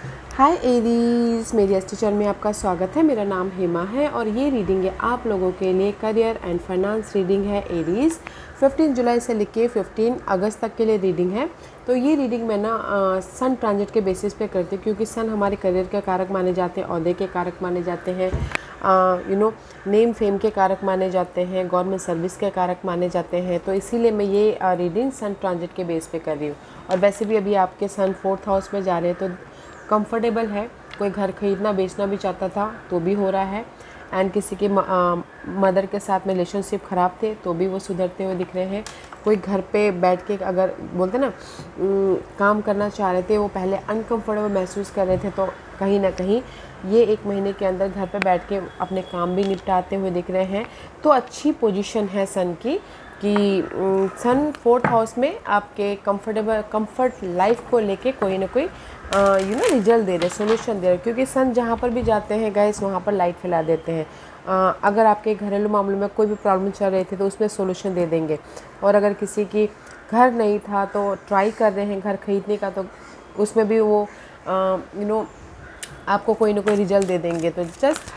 हाय Aries, मेरी astro channel में आपका स्वागत है। मेरा नाम हेमा है और ये रीडिंग है आप लोगों के लिए करियर एंड फाइनेंस रीडिंग है। एरीज 15 जुलाई से लेके 15 अगस्त तक के लिए रीडिंग है। तो ये रीडिंग मैं ना सन ट्रांजिट के बेसिस पे करती हूँ, क्योंकि सन हमारे करियर के कारक माने जाते हैं, ओहदे के कारक माने जाते हैं, नेम फेम के कारक माने जाते हैं, गवर्नमेंट सर्विस के कारक माने जाते हैं। तो इसीलिए मैं ये रीडिंग सन ट्रांजिट के बेस पे कर रही हूँ। और वैसे भी अभी आपके सन 4th हाउस में जा रहे हैं, तो कंफर्टेबल है। कोई घर खरीदना बेचना भी चाहता था तो भी हो रहा है। एंड किसी के मदर के साथ में रिलेशनशिप ख़राब थे तो भी वो सुधरते हुए दिख रहे हैं। कोई घर पे बैठ के अगर बोलते ना काम करना चाह रहे थे, वो पहले अनकंफर्टेबल महसूस कर रहे थे, तो कहीं ना कहीं ये 1 महीने के अंदर घर पे बैठ के अपने काम भी निपटाते हुए दिख रहे हैं। तो अच्छी पोजीशन है सन की कि सन 4th हाउस में आपके कंफर्ट लाइफ को लेके कोई ना कोई रिजल्ट दे रहे, सोल्यूशन दे रहे, क्योंकि सन जहाँ पर भी जाते हैं गाइस वहाँ पर लाइट फैला देते हैं। अगर आपके घरेलू मामलों में कोई भी प्रॉब्लम चल रही थी तो उसमें सोल्यूशन दे देंगे। और अगर किसी की घर नहीं था तो ट्राई कर रहे हैं घर खरीदने का, तो उसमें भी वो आपको कोई ना कोई रिजल्ट दे देंगे। तो जस्ट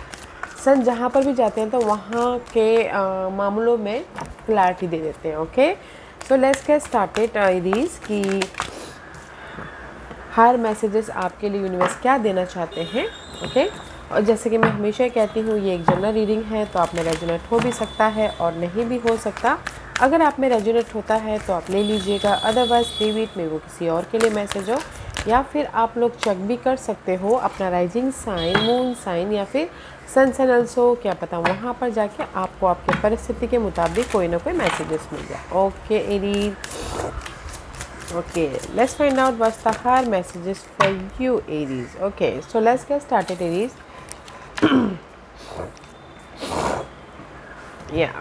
सन जहाँ पर भी जाते हैं तो वहाँ के मामलों में क्लैरिटी दे देते हैं। Okay, so let's get started Aries की हर मैसेजेस आपके लिए यूनिवर्स क्या देना चाहते हैं। ओके, और जैसे कि मैं हमेशा कहती हूँ ये एक जनरल रीडिंग है, तो आप में रेजोनेट हो भी सकता है और नहीं भी हो सकता। अगर आप में रेजोनेट होता है तो आप ले लीजिएगा, अदरवाइज लीव इट, में वो किसी और के लिए मैसेज हो। या फिर आप लोग चेक भी कर सकते हो अपना राइजिंग साइन, मून साइन या फिर सन सन ऑल्सो, क्या पता वहाँ पर जाके आपको आपके परिस्थिति के मुताबिक कोई ना कोई मैसेजेस मिल जाए। Okay Aries, okay, let's find out what's the hard messages for you Aries. Okay, so let's get started Aries. Yeah,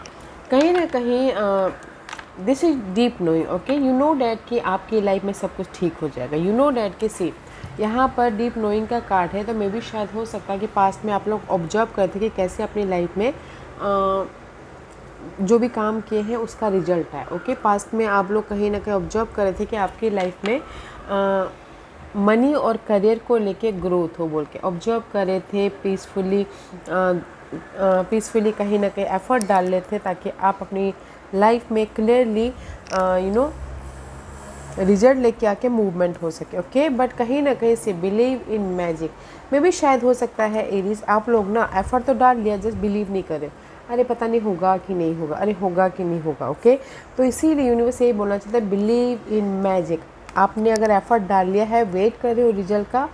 कहीं ना कहीं this is deep knowing. Okay, you know that कि आपकी लाइफ में सब कुछ ठीक हो जाएगा। यू नो डैट कि सी यहाँ पर डीप नोइंग का कार्ड है, तो मे भी शायद हो सकता है कि पास्ट में आप लोग ऑब्जर्व करते कि कैसे अपनी लाइफ में जो भी काम किए हैं उसका रिजल्ट है। ओके, पास्ट में आप लोग कहीं ना कहीं ऑब्जर्व कर रहे थे कि आपकी लाइफ में मनी और करियर को लेके ग्रोथ हो बोल के ऑब्जर्व कर रहे थे। पीसफुली कहीं ना कहीं एफर्ट डाल रहे थे ताकि आप अपनी लाइफ में क्लियरली रिजल्ट लेके आके मूवमेंट हो सके। ओके, बट कहीं ना कहीं से बिलीव इन मैजिक में भी शायद हो सकता है एरीज, आप लोग ना एफर्ट तो डाल लिया, जस्ट बिलीव नहीं करे, अरे पता नहीं होगा कि नहीं होगा, अरे होगा कि नहीं होगा। ओके, तो इसीलिए यूनिवर्स यही बोलना चाहता है, बिलीव इन मैजिक। आपने अगर एफर्ट डाल लिया है, वेट कर रहे हो रिजल्ट का,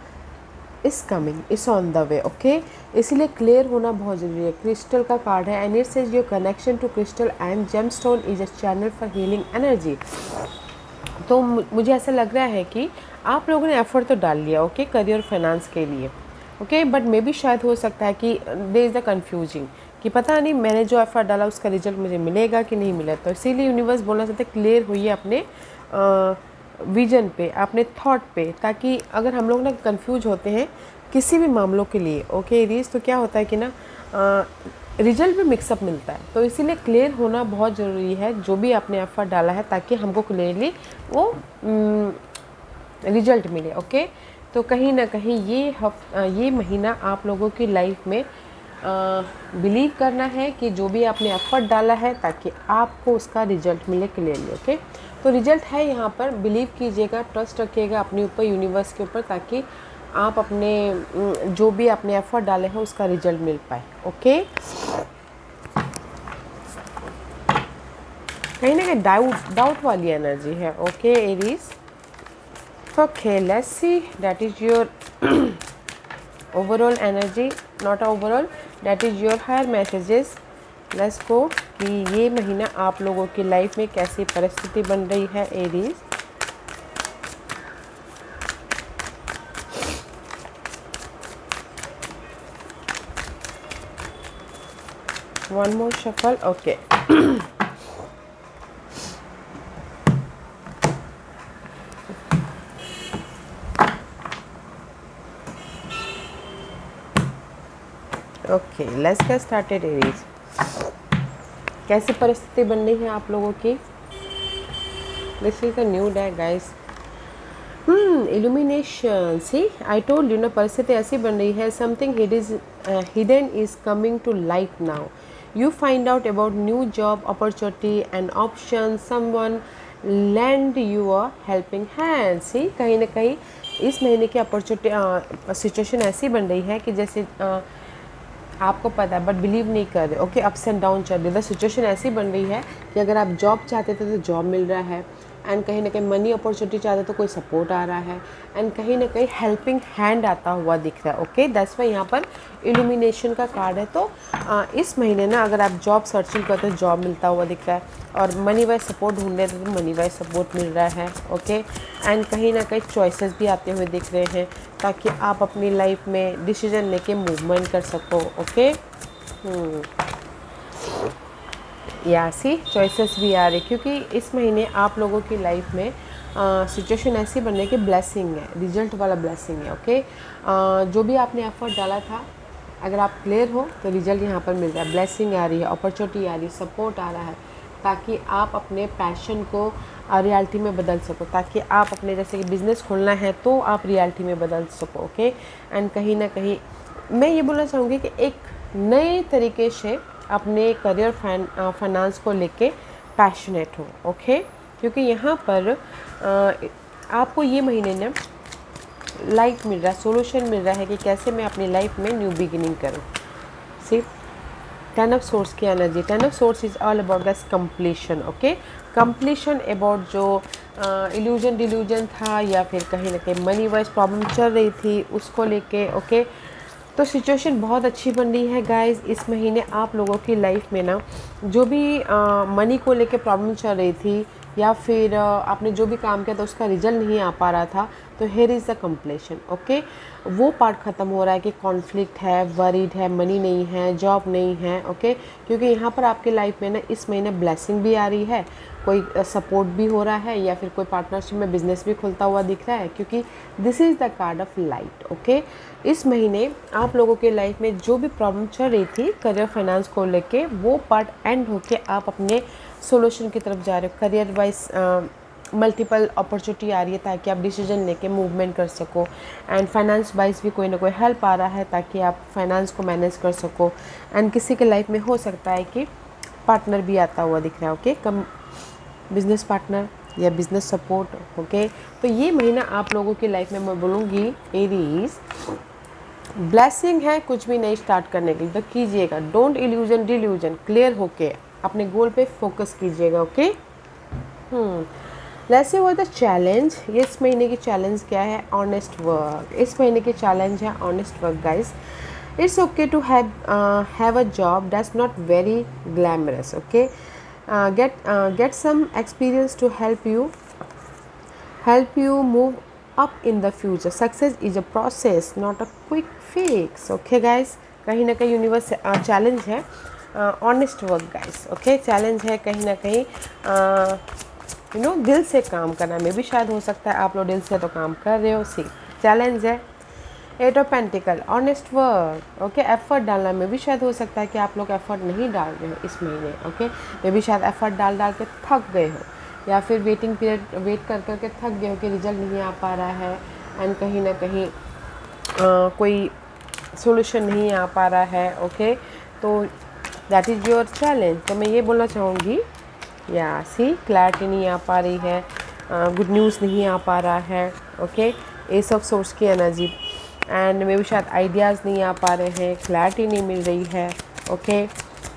is coming, is on the way. Okay, इसीलिए क्लियर होना बहुत ज़रूरी है। क्रिस्टल का कार्ड है and it says your connection to crystal and gemstone is a channel for healing energy. तो मुझे ऐसा लग रहा है कि आप लोगों ने एफर्ट तो डाल लिया, ओके, करियर फाइनेंस के लिए। ओके, बट मे भी शायद हो सकता है कि दे इज़ द कन्फ्यूजिंग कि पता नहीं मैंने जो एफर्ट डाला उसका रिजल्ट मुझे मिलेगा कि नहीं मिला। तो इसीलिए यूनिवर्स बोलना चाहते हैं क्लियर होइए अपने विजन पे, अपने थॉट पे, ताकि अगर हम लोग ना कंफ्यूज होते हैं किसी भी मामलों के लिए, ओके एरीज, तो क्या होता है कि ना रिजल्ट भी मिक्सअप मिलता है। तो इसीलिए क्लियर होना बहुत ज़रूरी है जो भी आपने एफर्ट डाला है, ताकि हमको क्लियरली वो रिजल्ट मिले। ओके, तो कहीं ना कहीं ये महीना आप लोगों की लाइफ में बिलीव करना है कि जो भी आपने एफर्ट डाला है ताकि आपको उसका रिजल्ट मिले क्लियरली। ओके, तो रिजल्ट है यहाँ पर, बिलीव कीजिएगा, ट्रस्ट रखिएगा अपने ऊपर, यूनिवर्स के ऊपर, ताकि आप अपने जो भी आपने एफर्ट डाले हैं उसका रिजल्ट मिल पाए। ओके, कहीं ना कहीं डाउट वाली एनर्जी है। Okay Aries, okay let's see that is your overall energy, not overall, that is your higher messages. let's go कि ये महीना आप लोगों की लाइफ में कैसी परिस्थिति बन रही है Aries. One more shuffle. Okay, okay let's get started Aries. कैसी परिस्थिति बन रही है आप लोगों की। This is a new day guys, illumination, see I told you ना, परिस्थिति ऐसी बन रही है, something hidden is coming to light now. You find out about new job opportunity and options, someone lend you a helping hand. See, कहीं ना कहीं इस महीने की अपॉर्चुनिटी सिचुएशन ऐसी बन रही है कि जैसे आपको पता है बट बिलीव नहीं कर रहे. ओके, अप्स एंड डाउन चल रही है. सिचुएशन ऐसी बन रही है कि अगर आप जॉब चाहते थे तो जॉब मिल रहा है, एंड कहीं ना कहीं मनी अपॉर्चुनिटी चाहते तो कोई सपोर्ट आ रहा है, एंड कहीं ना कहीं हेल्पिंग हैंड आता हुआ दिख रहा है. ओके, दैट्स वाई यहाँ पर इल्यूमिनेशन का कार्ड है. तो इस महीने ना अगर आप जॉब सर्चिंग करते हो जॉब मिलता हुआ दिख रहा है, और मनी वाइज सपोर्ट ढूंढ रहे थे तो मनी वाइज सपोर्ट मिल रहा है. ओके, एंड कहीं ना कहीं चॉइसेस भी आते हुए दिख रहे हैं ताकि आप अपनी लाइफ में डिसीजन लेके मूवमेंट कर सको. ओके, या सी चॉइसेस भी आ रही, क्योंकि इस महीने आप लोगों की लाइफ में सिचुएशन ऐसी बन रही है कि ब्लेसिंग है, रिजल्ट वाला ब्लेसिंग है. ओके, जो भी आपने एफर्ट डाला था, अगर आप क्लियर हो तो रिजल्ट यहाँ पर मिल रहा है. ब्लेसिंग आ रही है, अपॉर्चुनिटी आ रही है, सपोर्ट आ रहा है, ताकि आप अपने पैशन को रियलिटी में बदल सको, ताकि आप अपने जैसे कि बिज़नेस खोलना है तो आप रियलिटी में बदल सको. ओके, एंड कहीं ना कहीं मैं ये बोलना चाहूँगी कि एक नए तरीके से अपने करियर फाइनेंस को लेके पैशनेट हो. ओके, क्योंकि यहाँ पर आपको ये महीने में लाइट मिल रहा है, सोल्यूशन मिल रहा है कि कैसे मैं अपनी लाइफ में न्यू बिगिनिंग करूँ. सी, 10 ऑफ सोर्स की energy. 10 of source is all about that completion. Okay, completion about जो इल्यूजन डिल्यूजन था, या फिर कहीं ना कहीं मनी वाइज प्रॉब्लम चल रही थी उसको लेके. ओके, तो सिचुएशन बहुत अच्छी बन रही है गाइस. इस महीने आप लोगों की लाइफ में ना जो भी मनी को लेके प्रॉब्लम चल रही थी, या फिर आपने जो भी काम किया था उसका रिजल्ट नहीं आ पा रहा था, तो here is the completion. Okay, वो पार्ट ख़त्म हो रहा है कि कॉन्फ्लिक्ट है, वरीड है, मनी नहीं है, जॉब नहीं है. ओके, क्योंकि यहाँ पर आपके लाइफ में ना इस महीने ब्लेसिंग भी आ रही है, कोई सपोर्ट भी हो रहा है, या फिर कोई पार्टनरशिप में बिजनेस भी खुलता हुआ दिख रहा है, क्योंकि this is the card of light. Okay, इस महीने आप लोगों के लाइफ में जो भी प्रॉब्लम चल रही थी करियर फाइनेंस को लेके, वो पार्ट एंड होके आप अपने सोल्यूशन की तरफ जा रहे हो. करियर वाइज मल्टीपल अपॉर्चुनिटी आ रही है ताकि आप डिसीजन लेके मूवमेंट कर सको, एंड फाइनेंस वाइज भी कोई ना कोई हेल्प आ रहा है ताकि आप फाइनेंस को मैनेज कर सको. एंड किसी के लाइफ में हो सकता है कि पार्टनर भी आता हुआ दिख रहा है. ओके, कम बिजनेस पार्टनर या बिजनेस सपोर्ट. ओके, तो ये महीना आप लोगों की लाइफ में मैं बोलूँगी एरीज ब्लेसिंग है कुछ भी नहीं स्टार्ट करने के लिए. तो कीजिएगा, डोंट इल्यूजन डिल्यूजन, क्लियर होके अपने गोल पे फोकस कीजिएगा. Okay, let's see what the challenge. ये इस महीने की चैलेंज क्या है? Honest work. इस महीने की चैलेंज है honest work guys. It's okay to have a job that's not very glamorous. Okay, get some experience to help you move up in the future. Success is a process, not a quick fix. Okay guys, कहीं ना कहीं universe challenge है honest work guys. Okay, challenge है कहीं ना कहीं दिल से काम करना में भी शायद हो सकता है आप लोग दिल से तो काम कर रहे हो. सी, चैलेंज है 8 of pentacle, honest work. Okay, effort डालना में भी शायद हो सकता है कि आप लोग एफर्ट नहीं डाल रहे हो इस महीने. ओके, मे भी शायद एफर्ट डाल के थक गए हो, या फिर वेटिंग पीरियड वेट कर के थक गए हो कि रिजल्ट नहीं आ पा रहा है, एंड कहीं ना कहीं कोई सोल्यूशन नहीं आ पा रहा है. ओके, तो दैट इज़ योर चैलेंज. तो मैं ये बोलना चाहूँगी, या सी क्लैरिटी नहीं आ पा रही है, गुड न्यूज़ नहीं आ पा रहा है. ओके, एस ऑफ सोर्स की एनर्जी, एंड मे भी शायद आइडियाज़ नहीं आ पा रहे हैं, क्लैरिटी नहीं मिल रही है. ओके,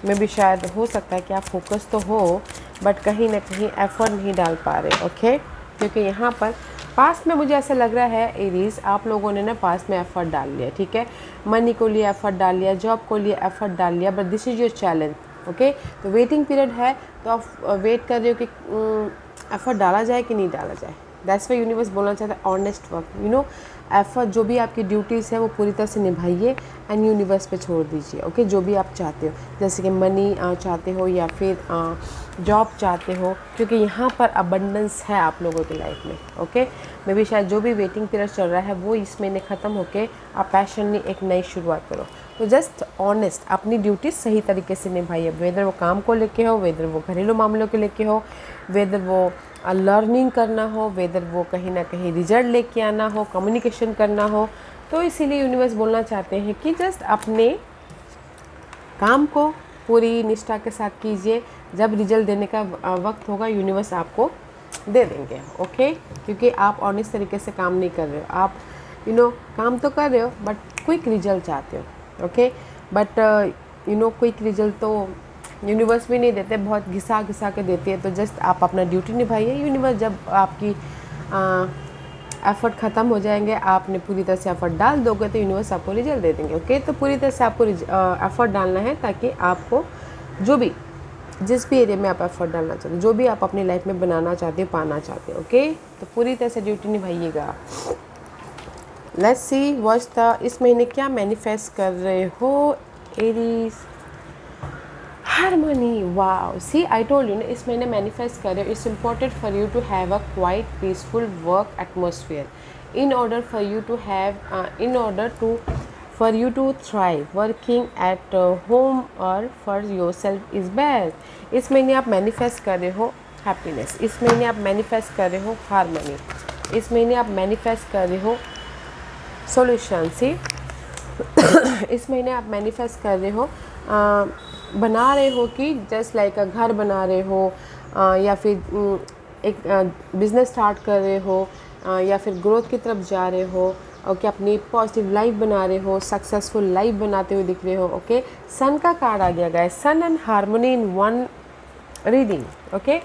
मे भी शायद हो सकता है कि आप फोकस तो हो बट कहीं ना कहीं एफर्ट नहीं डाल पा रहे. ओके, क्योंकि यहाँ पर पास्ट में मुझे ऐसा लग रहा है एरीज आप लोगों ने ना पास्ट में एफर्ट डाल लिया. ठीक है, मनी को लिए एफर्ट डाल लिया, जॉब को लिए एफर्ट डाल लिया, but this is your challenge. Okay, तो वेटिंग पीरियड है तो आप वेट कर रहे हो कि एफर्ट डाला जाए कि नहीं डाला जाए. दैट्स वाई यूनिवर्स बोलना चाहता है ऑनेस्ट वर्क. एफर्ट जो भी आपकी ड्यूटीज़ है वो पूरी तरह से निभाइए एंड यूनिवर्स पे छोड़ दीजिए. ओके, जो भी आप चाहते हो, जैसे कि मनी चाहते हो या फिर जॉब चाहते हो, क्योंकि यहाँ पर अबंडेंस है आप लोगों की लाइफ में. ओके, मे भी शायद जो भी वेटिंग पीरियड चल रहा है वो इस महीने ख़त्म होके आप पैशनली एक नई शुरुआत करो. तो जस्ट ऑनेस्ट अपनी ड्यूटी सही तरीके से निभाइए, वेदर वो काम को लेके हो, वेदर वो घरेलू मामलों के लेके हो, वेदर वो लर्निंग करना हो, वेदर वो कहीं ना कहीं रिजल्ट लेके आना हो, कम्युनिकेशन करना हो। तो इसीलिए यूनिवर्स बोलना चाहते हैं कि जस्ट अपने काम को पूरी निष्ठा के साथ कीजिए। जब रिजल्ट देने का वक्त होगा यूनिवर्स आपको दे देंगे, ओके। क्योंकि आप ऑनेस्ट तरीके से काम नहीं कर रहे हो, आप काम तो कर रहे हो बट क्विक रिजल्ट चाहते हो, ओके। बट क्विक रिजल्ट तो यूनिवर्स भी नहीं देते, बहुत घिसा घिसा के देती है। तो जस्ट आप अपना ड्यूटी निभाइए। यूनिवर्स जब आपकी एफ़र्ट ख़त्म हो जाएंगे, आपने पूरी तरह से एफ़र्ट डाल दोगे तो यूनिवर्स आपको रिजल्ट दे देंगे, ओके। तो पूरी तरह से आपको एफ़र्ट डालना है ताकि आपको जिस भी एरिया में आप एफ़र्ट डालना चाहते हो, जो भी आप अपनी लाइफ में बनाना चाहते हो, पाना चाहते हो, ओके। तो पूरी तरह से ड्यूटी निभाइएगा। लेट्स सी इस महीने क्या मैनिफेस्ट कर रहे हो Aries. Harmony, wow, see I told you ना, इस महीने मैनिफेस्ट कर रहे हो। It's important for you to have a quite peaceful work atmosphere in order for you to have for you to thrive. Working at home or for yourself is best. इस महीने आप manifest कर रहे हो happiness, इस महीने आप manifest कर रहे हो हारमोनी, इस महीने आप मैनिफेस्ट कर रहे हो सॉल्यूशन। सी इस महीने आप मैनिफेस्ट कर रहे हो, बना रहे हो कि जस्ट लाइक घर बना रहे हो, या फिर एक बिज़नेस स्टार्ट कर रहे हो, या फिर ग्रोथ की तरफ जा रहे हो, ओके। अपनी पॉजिटिव लाइफ बना रहे हो, सक्सेसफुल लाइफ बनाते हुए दिख रहे हो, ओके। सन का कार्ड आ गया guys, sun and harmony in one reading, okay.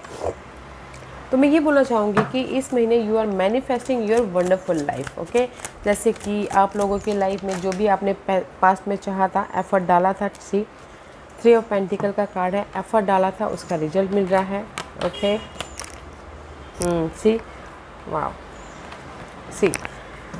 तो मैं ये बोलना चाहूँगी कि इस महीने you are manifesting your wonderful life, okay. जैसे कि आप लोगों की लाइफ में जो भी आपने पास्ट में चाहा था, एफर्ट डाला था, सी 3 ऑफ पेंटिकल का कार्ड है, एफर्ट डाला था, उसका रिजल्ट मिल रहा है, okay. See wow, see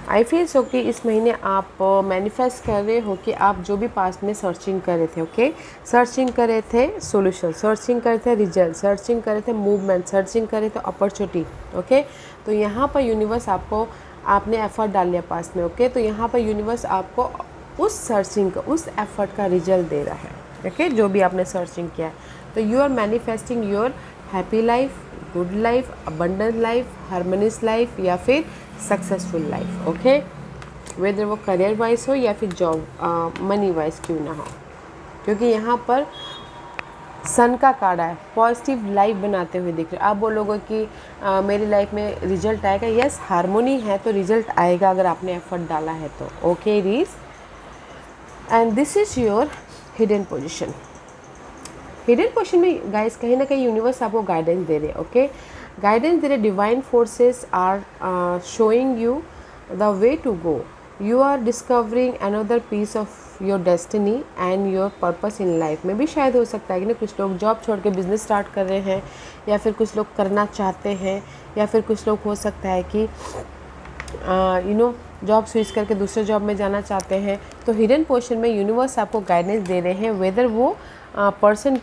I feel so कि इस महीने आप मैनिफेस्ट कर रहे हो कि आप जो भी पास्ट में सर्चिंग कर रहे थे, ओके, सर्चिंग कर रहे थे सोल्यूशन, सर्चिंग कर रहे थे रिजल्ट, सर्चिंग कर रहे थे मूवमेंट, सर्चिंग कर रहे थे अपॉर्चुनिटी, ओके। तो यहाँ पर यूनिवर्स आपको, आपने एफर्ट डाल लिया पास्ट में, ओके। तो यहाँ पर यूनिवर्स आपको उस सर्चिंग का, उस एफर्ट का रिजल्ट दे रहा है, ओके, जो भी आपने सर्चिंग किया है। तो you are manifesting your happy life, good life, abundant life, harmonious life, या फिर सक्सेसफुल लाइफ, ओके। वेदर वो करियर वाइज हो या फिर जॉब मनी वाइज क्यों ना हो, क्योंकि यहाँ पर सन का कार्ड है, पॉजिटिव लाइफ बनाते हुए दिख रहे। आप बोलोगे कि मेरी लाइफ में रिजल्ट आएगा, यस, हार्मोनी है तो रिजल्ट आएगा अगर आपने एफर्ट डाला है तो, ओके रीज। And this is your hidden position. Hidden position में गाइस कहीं ना कहीं यूनिवर्स आपको गाइडेंस दे रहे, ओके, गाइडेंस दे रहे। Divine forces are showing you the way to go. You are discovering another piece of your destiny and your purpose in life. में भी शायद हो सकता है कि ना कुछ लोग जॉब छोड़ के बिजनेस स्टार्ट कर रहे हैं, या फिर कुछ लोग करना चाहते हैं, या फिर कुछ लोग हो सकता है कि जॉब स्विच करके दूसरे जॉब में जाना चाहते हैं। तो हिडन पोर्शन में यूनिवर्स आपको गाइडेंस दे रहे हैं, वेदर वो पर्सन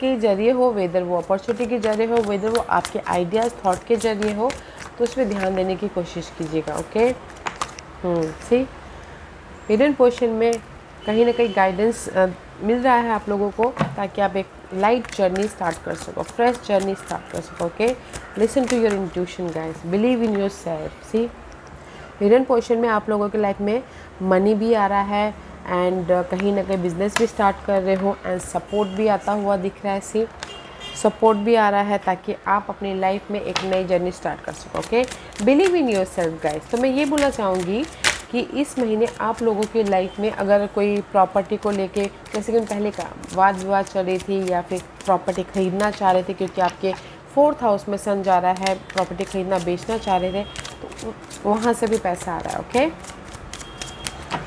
के जरिए हो, वेदर वो अपॉर्चुनिटी के जरिए हो, वेदर वो आपके आइडियाज़ थॉट के जरिए हो, तो उस पर ध्यान देने की कोशिश कीजिएगा, ओके। सी हिडन पोर्शन में कहीं ना कहीं गाइडेंस मिल रहा है आप लोगों को, ताकि आप एक लाइट जर्नी स्टार्ट कर सको, फ्रेश जर्नी स्टार्ट कर सको, okay. Listen to your intuition guys, believe in yourself. See hidden portion में आप लोगों की लाइफ में मनी भी आ रहा है, एंड कहीं ना कहीं बिजनेस भी स्टार्ट कर रहे हो, एंड सपोर्ट भी आता हुआ दिख रहा है। सी सपोर्ट भी आ रहा है ताकि आप अपनी लाइफ में एक नई जर्नी स्टार्ट कर सको, okay. Believe in your self guys. तो मैं ये बोलना चाहूँगी कि इस महीने आप लोगों की लाइफ में अगर कोई प्रॉपर्टी को लेके, जैसे कि पहले का वाद विवाद चल रही थी, या फिर प्रॉपर्टी ख़रीदना चाह रहे थे क्योंकि आपके 4th हाउस में सन जा रहा है, प्रॉपर्टी ख़रीदना बेचना चाह रहे थे, तो वहाँ से भी पैसा आ रहा है, ओके।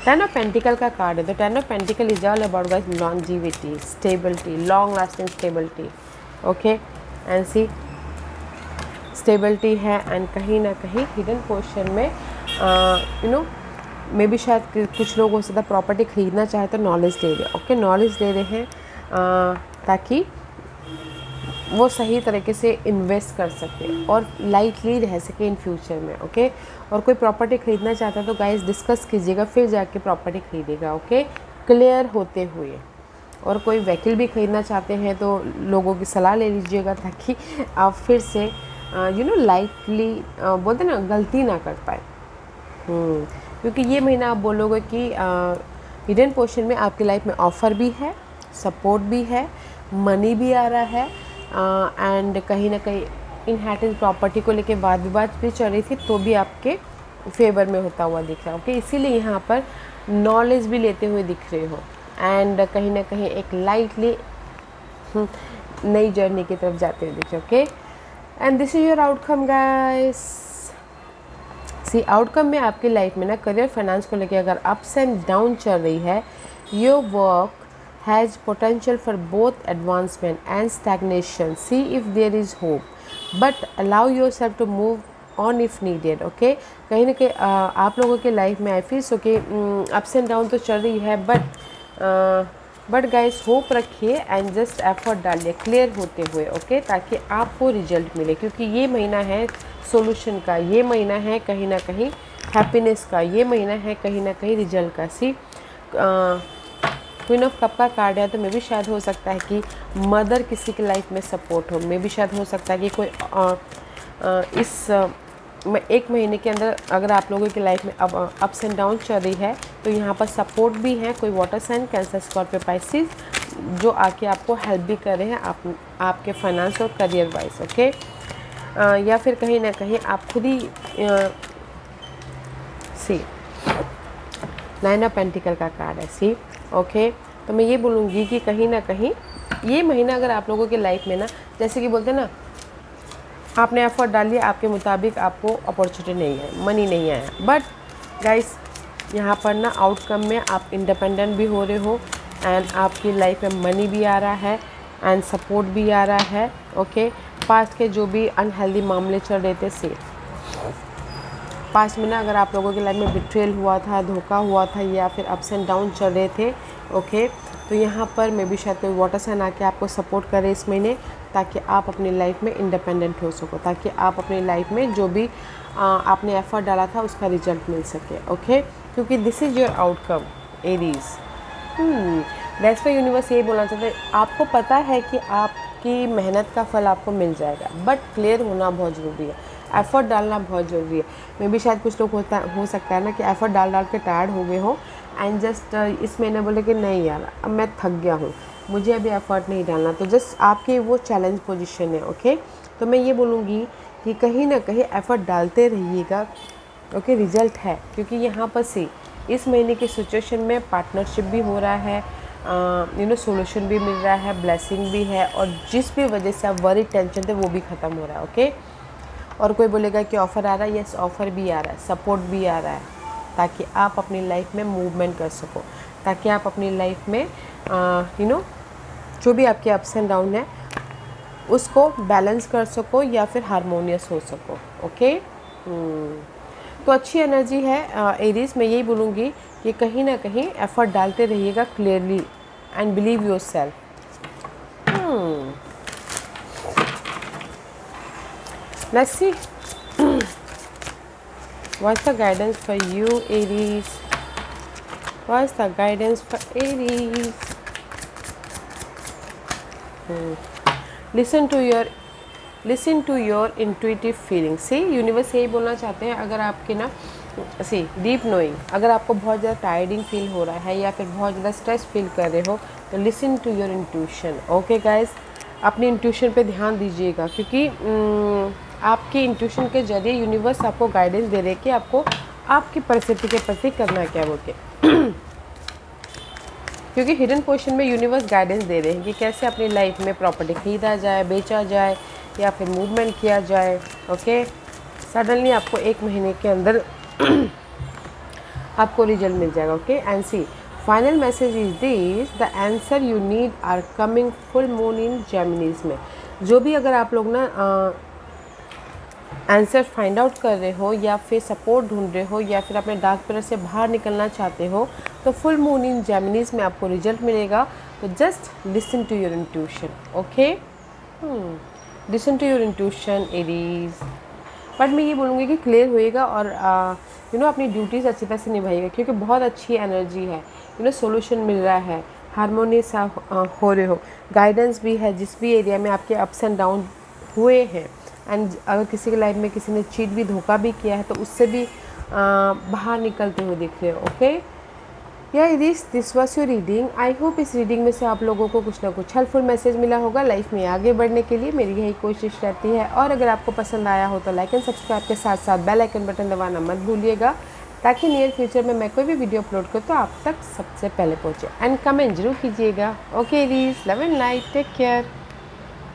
10 ऑफ पेंटिकल का कार्ड है, तो 10 of pentacle is all about guys longevity, stability, long lasting stability, okay. And see stability है, एंड कहीं ना कहीं हिडन पोर्शन में मे भी शायद कुछ लोग हो सकता है प्रॉपर्टी ख़रीदना चाहे तो नॉलेज दे रहे, ओके, नॉलेज दे रहे हैं ताकि वो सही तरीके से इन्वेस्ट कर सके और लाइटली रह सके इन फ्यूचर में। ओके, और कोई प्रॉपर्टी ख़रीदना चाहता है तो गाइस डिस्कस कीजिएगा, फिर जाके प्रॉपर्टी ख़रीदेगा। ओके, क्लियर होते हुए। और कोई व्हीकल भी ख़रीदना चाहते हैं तो लोगों की सलाह ले लीजिएगा, ताकि आप फिर से लाइटली बोलते ना गलती ना कर पाए। क्योंकि ये महीना आप बोलोगे कि हिडन पोर्शन में आपकी लाइफ में ऑफ़र भी है, सपोर्ट भी है, मनी भी आ रहा है, एंड कहीं ना कहीं इनहेरिटेंस प्रॉपर्टी को लेके वाद विवाद भी चल रही थी तो भी आपके फेवर में होता हुआ दिख रहा है। ओके, इसीलिए यहाँ पर नॉलेज भी लेते हुए दिख रहे हो, एंड कहीं ना कहीं एक लाइटली नई जर्नी की तरफ जाते हुए दिख रहे हो। Okay, and this is your outcome guys. See, outcome में आपकी लाइफ में ना करियर फाइनेंस को लेके अगर अप्स एंड डाउन चल रही है, your work has potential for both advancement and stagnation. See if there is hope, but allow yourself to move on if needed. Okay, कहीं ना कहीं आप लोगों के लाइफ में आई फील सो कि अप्स एंड डाउन तो चल रही है, बट गाइस होप रखिए एंड जस्ट एफर्ट डालिए क्लियर होते हुए। ओके, ताकि आपको रिजल्ट मिले, क्योंकि ये महीना है सॉल्यूशन का, ये महीना है कहीं ना कहीं हैप्पीनेस का, ये महीना है कहीं ना कहीं रिजल्ट का। सी, क्वीन ऑफ कप का कार्ड है तो मे भी शायद हो सकता है कि मदर किसी की लाइफ में सपोर्ट हो, मे भी शायद हो सकता है कि कोई इस एक महीने के अंदर अगर आप लोगों की लाइफ में अब अप्स एंड डाउन चल रही है तो यहाँ पर सपोर्ट भी है, कोई water sign, Cancer, Scorpio, Pisces, जो आके आपको हेल्प भी कर रहे हैं आपके फाइनेंस और करियर वाइज। ओके, या फिर कहीं ना कहीं आप खुद ही सी, 9 ऑफ पेंटिकल का कार्ड है। सी, ओके, तो मैं ये बोलूँगी कि कहीं ना कहीं ये महीना अगर आप लोगों की लाइफ में ना, जैसे कि बोलते हैं ना, आपने एफर्ट डाली, आपके मुताबिक आपको अपॉर्चुनिटी नहीं है, मनी नहीं आया, बट गाइस यहाँ पर ना आउटकम में आप इंडिपेंडेंट भी हो रहे हो, एंड आपकी लाइफ में मनी भी आ रहा है एंड सपोर्ट भी आ रहा है। ओके, पास्ट के जो भी अनहेल्दी मामले चल रहे थे, से पास्ट में ना अगर आप लोगों की लाइफ में बिट्रेल हुआ था, धोखा हुआ था, या फिर अप्स एंड डाउन चल रहे थे, ओके, तो यहाँ पर मे भी शायद कोई वाटर साइन आके आपको सपोर्ट करे इस महीने, ताकि आप अपनी लाइफ में इंडिपेंडेंट हो सको, ताकि आप अपनी लाइफ में जो भी आपने एफर्ट डाला था उसका रिजल्ट मिल सके। ओके, क्योंकि this is your outcome Aries. That's why universe यही बोलना चाहते हैं, आपको पता है कि आपकी मेहनत का फल आपको मिल जाएगा, बट क्लियर होना बहुत ज़रूरी है, एफ़र्ट डालना बहुत ज़रूरी है। मे भी शायद कुछ लोग हो सकता है ना कि एफ़र्ट डाल के टायर्ड हो गए हो एंड जस्ट इस महीने बोले कि नहीं यार अब मैं थक गया हूँ, मुझे अभी एफ़र्ट नहीं डालना, तो जस्ट आपकी वो चैलेंज पोजीशन है। ओके, तो मैं ये बोलूँगी कि कहीं ना कहीं एफ़र्ट डालते रहिएगा। ओके, रिजल्ट है, क्योंकि यहाँ पर से इस महीने की सिचुएशन में पार्टनरशिप भी हो रहा है, सोल्यूशन भी मिल रहा है, ब्लेसिंग भी है, और जिस भी वजह से आप वरी टेंशन थे वो भी ख़त्म हो रहा है। ओके, और कोई बोलेगा कि ऑफ़र आ रहा है, यस ऑफ़र भी आ रहा है, सपोर्ट भी आ रहा है, ताकि आप अपनी लाइफ में मूवमेंट कर सको, ताकि आप अपनी लाइफ में जो भी आपके अप्स एंड डाउन है उसको बैलेंस कर सको या फिर हारमोनियस हो सको। ओके, तो अच्छी एनर्जी है एरीज। मैं यही बोलूँगी कि कहीं ना कहीं एफ़र्ट डालते रहिएगा clearly and believe your self. Let's see. What's the guidance for you, Aries? What's the guidance for Aries? Listen to your intuitive feeling. See, universe यही बोलना चाहते हैं, अगर आपके ना डीप नोइंग, अगर आपको बहुत ज़्यादा टायर्डिंग फील हो रहा है या फिर बहुत ज़्यादा स्ट्रेस फील कर रहे हो, तो listen to your intuition. Okay guys, अपनी इंट्यूशन पे ध्यान दीजिएगा, क्योंकि आपकी इंट्यूशन के जरिए यूनिवर्स आपको गाइडेंस दे रहे कि आपको आपकी परिस्थिति के प्रति करना क्या बोल के क्योंकि हिडन पोर्शन में यूनिवर्स गाइडेंस दे रहे हैं कि कैसे अपनी लाइफ में प्रॉपर्टी खरीदा जाए, बेचा जाए, या फिर मूवमेंट किया जाए। ओके, सडनली आपको एक महीने के अंदर आपको रिजल्ट मिल जाएगा। Okay, and see final message is this, the answer you need are coming full moon in Geminis में। जो भी अगर आप लोग ना आंसर फाइंड आउट कर रहे हो या फिर सपोर्ट ढूंढ रहे हो या फिर अपने डार्क पीरियड से बाहर निकलना चाहते हो, तो फुल मून इन जेमिनीज में आपको रिजल्ट मिलेगा। तो just listen to your intuition. Okay, listen to your intuition Aries. But मैं ये बोलूँगी कि क्लियर होएगा और अपनी ड्यूटीज़ अच्छी तरह से निभाइएगा, क्योंकि बहुत अच्छी एनर्जी है। सोल्यूशन मिल रहा है, हारमोनियस हो रहे हो, गाइडेंस भी है जिस भी एरिया में आपके अप्स एंड डाउन हुए हैं। एंड अगर किसी के लाइफ में किसी ने चीट भी, धोखा भी किया है, तो उससे भी बाहर निकलते हुए दिख रहे हो। ओके या this was your reading. I hope इस रीडिंग में से आप लोगों को कुछ ना कुछ हेल्पफुल मैसेज मिला होगा लाइफ में आगे बढ़ने के लिए। मेरी यही कोशिश रहती है। और अगर आपको पसंद आया हो तो लाइक एंड सब्सक्राइब के साथ साथ बेल आइकन बटन दबाना मत भूलिएगा, ताकि नियर फ्यूचर में मैं कोई भी वीडियो अपलोड करूँ तो आप तक सबसे पहले पहुँचे। एंड कमेंट जरूर कीजिएगा। ओके रीज, love and light, take care.